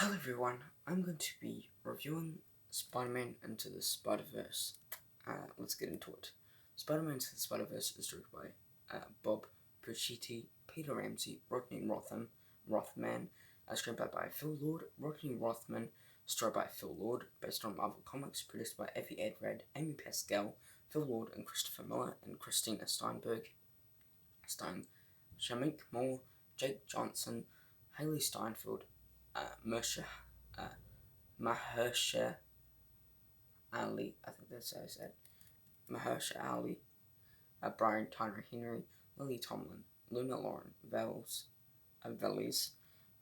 Hello everyone, I'm going to be reviewing Spider-Man Into the Spider-Verse. Let's get into it. Spider-Man Into the Spider-Verse is directed by Bob Persichetti, Peter Ramsey, Rodney Rothman, screenplay by Phil Lord, Rodney Rothman, story by Phil Lord, based on Marvel Comics, produced by Avi Arad, Amy Pascal, Phil Lord and Christopher Miller, and Christina Steinberg, starring Shamik Moore, Jake Johnson, Haley Steinfeld, Mersha, Mahersha Ali, I think that's how I said, Mahersha Ali, Brian Tyler Henry, Lily Tomlin, Luna Lauren, Veliz,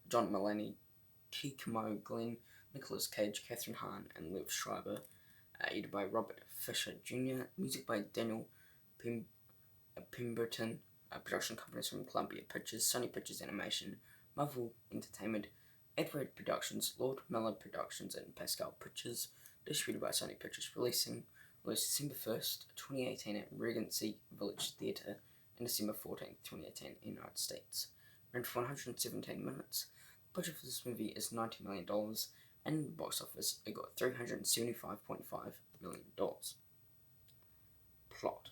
John Mulaney, Kikimo Glenn, Nicolas Cage, Catherine Hahn, and Liv Schreiber. Edited by Robert Fisher Jr., music by Daniel Pemberton, production companies from Columbia Pictures, Sony Pictures Animation, Marvel Entertainment, Edward Productions, Lord Miller Productions, and Pascal Pictures, distributed by Sony Pictures, released December 1st, 2018 at Regency Village Theatre, and December 14th, 2018 in the United States. Ran for 117 minutes. The budget for this movie is $90 million, and in the box office it got $375.5 million. Plot.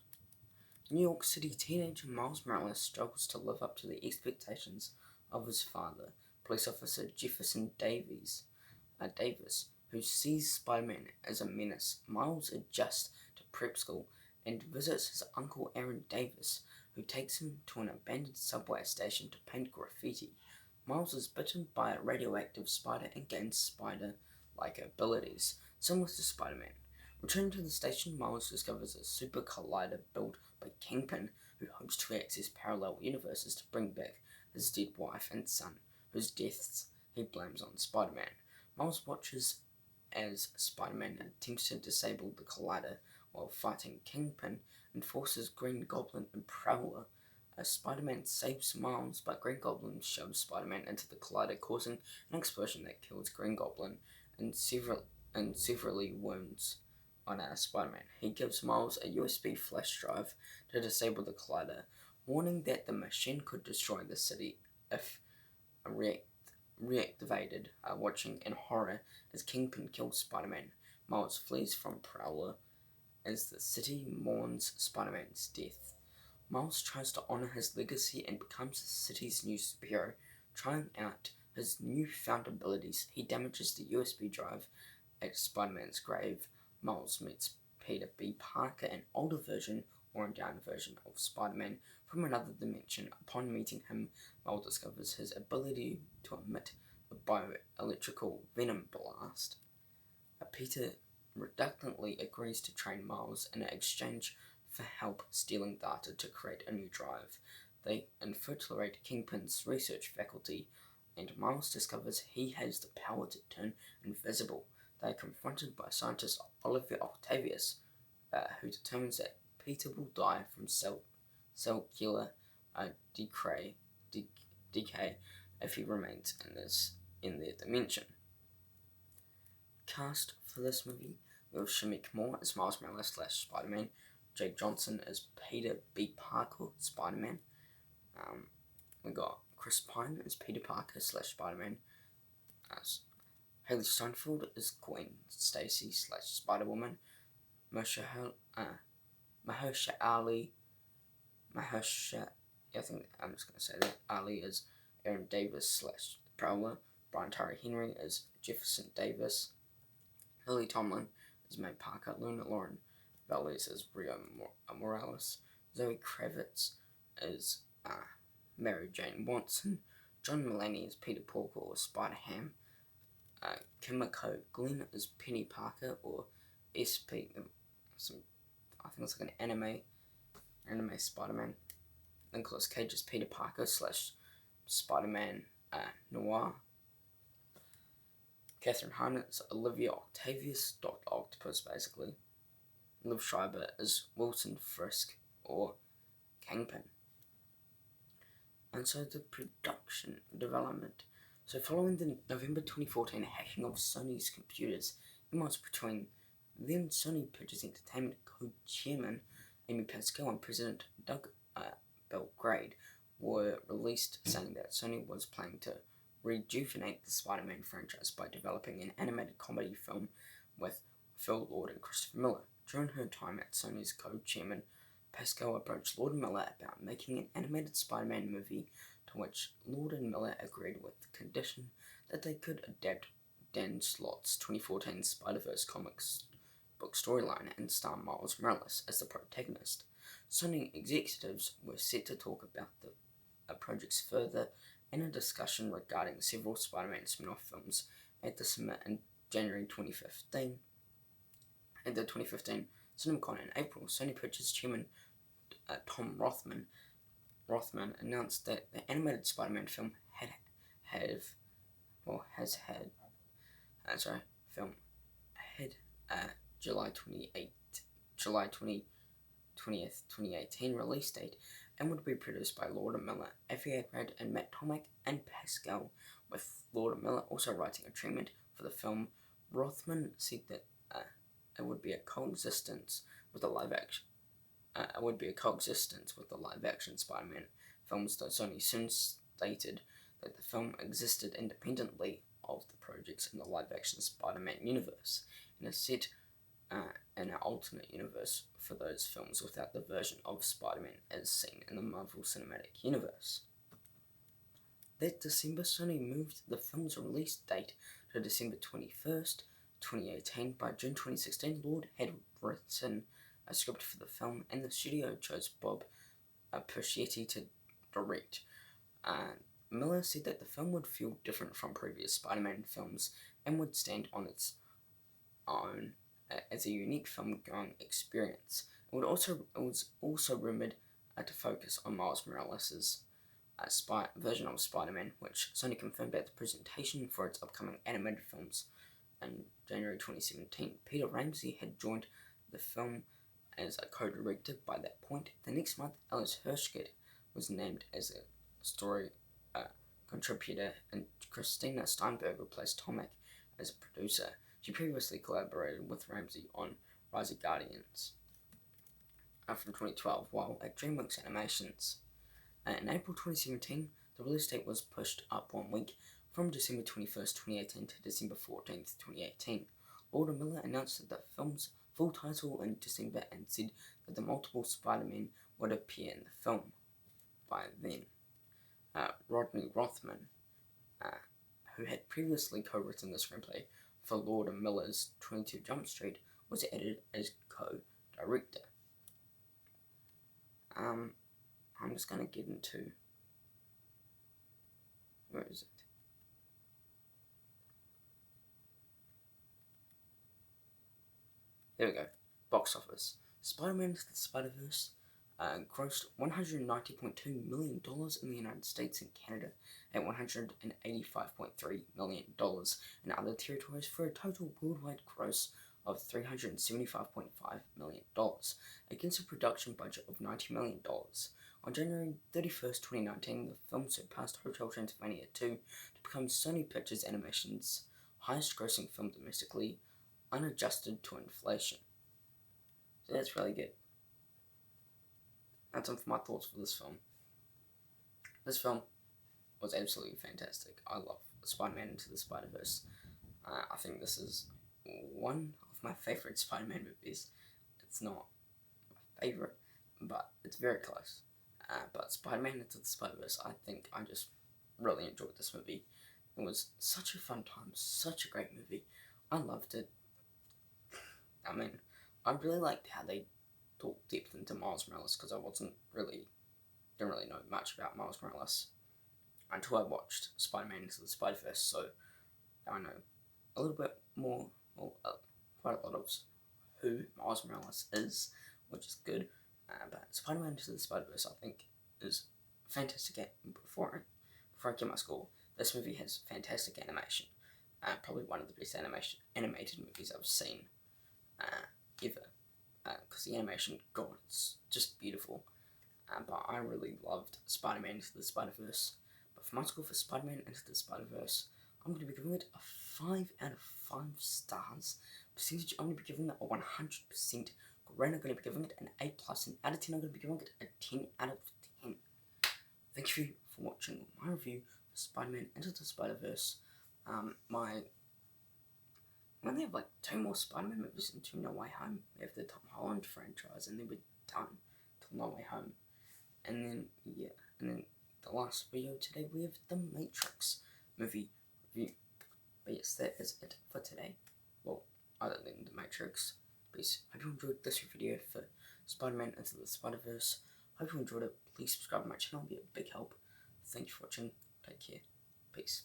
New York City teenager Miles Morales struggles to live up to the expectations of his father, police officer Jefferson Davis, who sees Spider-Man as a menace. Miles adjusts to prep school and visits his uncle Aaron Davis, who takes him to an abandoned subway station to paint graffiti. Miles is bitten by a radioactive spider and gains spider-like abilities, similar to Spider-Man. Returning to the station, Miles discovers a super collider built by Kingpin, who hopes to access parallel universes to bring back his dead wife and son, whose deaths he blames on Spider-Man. Miles watches as Spider-Man attempts to disable the collider while fighting Kingpin and forces Green Goblin and Prowler. Spider-Man saves Miles, but Green Goblin shoves Spider-Man into the collider, causing an explosion that kills Green Goblin and severely wounds on Spider-Man. He gives Miles a USB flash drive to disable the collider, warning that the machine could destroy the city if reactivated. Watching in horror as Kingpin kills Spider-Man, Miles flees from Prowler as the city mourns Spider-Man's death. Miles tries to honor his legacy and becomes the city's new superhero. Trying out his newfound abilities, he damages the USB drive at Spider-Man's grave. Miles meets Peter B. Parker, an older version, worn down version of Spider-Man from another dimension. Upon meeting him, Miles discovers his ability to emit a bioelectrical venom blast. Peter reluctantly agrees to train Miles in exchange for help stealing data to create a new drive. They infiltrate Kingpin's research faculty, and Miles discovers he has the power to turn invisible. They are confronted by scientist Olivia Octavius, who determines that Peter will die from cellular decay if he remains in their dimension. Cast for this movie: we have Shamik Moore as Miles Morales / Spider-Man, Jake Johnson as Peter B. Parker, Spider-Man. We got Chris Pine as Peter Parker / Spider-Man. Haley Steinfeld as Gwen Stacy / Spider-Woman. Mahersha Ali. I think I'm just going to say that. Ali as Aaron Davis / Prowler. Brian Tyree Henry as Jefferson Davis. Lily Tomlin as May Parker. Luna Lauren Veliz as Rio Morales. Zoe Kravitz as Mary Jane Watson. John Mulaney as Peter Porker or Spider-Ham. Kimiko Glenn as Penny Parker or SP. I think it's like an anime Spider-Man. Nicolas Cage as Peter Parker / Spider-Man Noir. Catherine Hahn as Olivia Octavius, Dr. Octopus basically. Liv Schreiber as Wilson Fisk or Kingpin. And so the production development. So following the November 2014 hacking of Sony's computers, emails between then Sony Pictures Entertainment co-chairman Amy Pascal and President Doug Belgrade were released, saying that Sony was planning to rejuvenate the Spider-Man franchise by developing an animated comedy film with Phil Lord and Christopher Miller. During her time at Sony's co-chairman, Pascal approached Lord and Miller about making an animated Spider-Man movie, to which Lord and Miller agreed with the condition that they could adapt Dan Slott's 2014 Spider-Verse comics book storyline and star Miles Morales as the protagonist. Sony executives were set to talk about the projects further in a discussion regarding several Spider-Man spin-off films at the summit in January 2015. At the 2015 CinemaCon in April, Sony Pictures chairman Tom Rothman announced that the animated Spider-Man film had July 20th, 2018 release date and would be produced by Lord and Miller, Avi Arad and Matt Tomek and Pascal, with Lord and Miller also writing a treatment for the film. Rothman said that it would be a coexistence with the live action. Spider-Man films, though Sony soon stated that the film existed independently of the projects in the live-action Spider-Man universe, and is set in an alternate universe for those films without the version of Spider-Man as seen in the Marvel Cinematic Universe. That December, Sony moved the film's release date to December 21st, 2018. By June 2016, Lord had written a script for the film, and the studio chose Bob Persichetti to direct. Miller said that the film would feel different from previous Spider-Man films and would stand on its own as a unique film-going experience. It was also rumoured to focus on Miles Morales' version of Spider-Man, which Sony confirmed at the presentation for its upcoming animated films in January 2017. Peter Ramsey had joined the film as a co-director by that point. The next month, Alice Hirschkett was named as a story contributor, and Christina Steinberg replaced Tomek as a producer. She previously collaborated with Ramsey on Rise of Guardians from 2012, while at DreamWorks Animations. In April 2017, the release date was pushed up 1 week from December 21st, 2018 to December 14th, 2018. Lord and Miller announced that the film's full title in December and said that the multiple Spider-Men would appear in the film. By then, Rodney Rothman, who had previously co-written the screenplay for Lord and Miller's 22 Jump Street, was added as co-director. I'm just going to get into... Where is it? There we go. Box office. Spider-Man Into the Spider-Verse grossed $190.2 million in the United States and Canada, and $185.3 million in other territories, for a total worldwide gross of $375.5 million, against a production budget of $90 million. On January 31st, 2019, the film surpassed Hotel Transylvania 2 to become Sony Pictures Animation's highest-grossing film domestically, unadjusted to inflation. So that's really good. That's some of my thoughts for this film. This film was absolutely fantastic. I love Spider-Man Into the Spider-Verse. I think this is one of my favourite Spider-Man movies. It's not my favourite, but it's very close. But Spider-Man Into the Spider-Verse, I think I just really enjoyed this movie. It was such a fun time, such a great movie. I loved it. I mean, I really liked how they talked depth into Miles Morales, because I didn't really know much about Miles Morales until I watched Spider-Man Into the Spider-Verse, so I know a little bit more, quite a lot of who Miles Morales is, which is good. But Spider-Man Into the Spider-Verse, I think, is fantastic. Before I get my score, this movie has fantastic animation. Probably one of the best animated movies I've seen ever. Because the animation, God, it's just beautiful. But I really loved Spider-Man Into the Spider-Verse. But for my score for Spider-Man Into the Spider-Verse, I'm going to be giving it a 5 out of 5 stars. Percentage, I'm going to be giving it a 100%. Grade, I'm going to be giving it an A+, and out of 10, I'm going to be giving it a 10 out of 10. Thank you for watching my review Spider-Man Into the Spider-Verse. We only have like 2 more Spider-Man movies until No Way Home. We have the Tom Holland franchise, and then we're done till No Way Home. And then the last video today we have the Matrix movie review. But yes, that is it for today. Well, other than the Matrix. Please, hope you enjoyed this video for Spider-Man Into the Spider-Verse. Hope you enjoyed it. Please subscribe to my channel, it'll be a big help. Thanks for watching. Take care. Peace.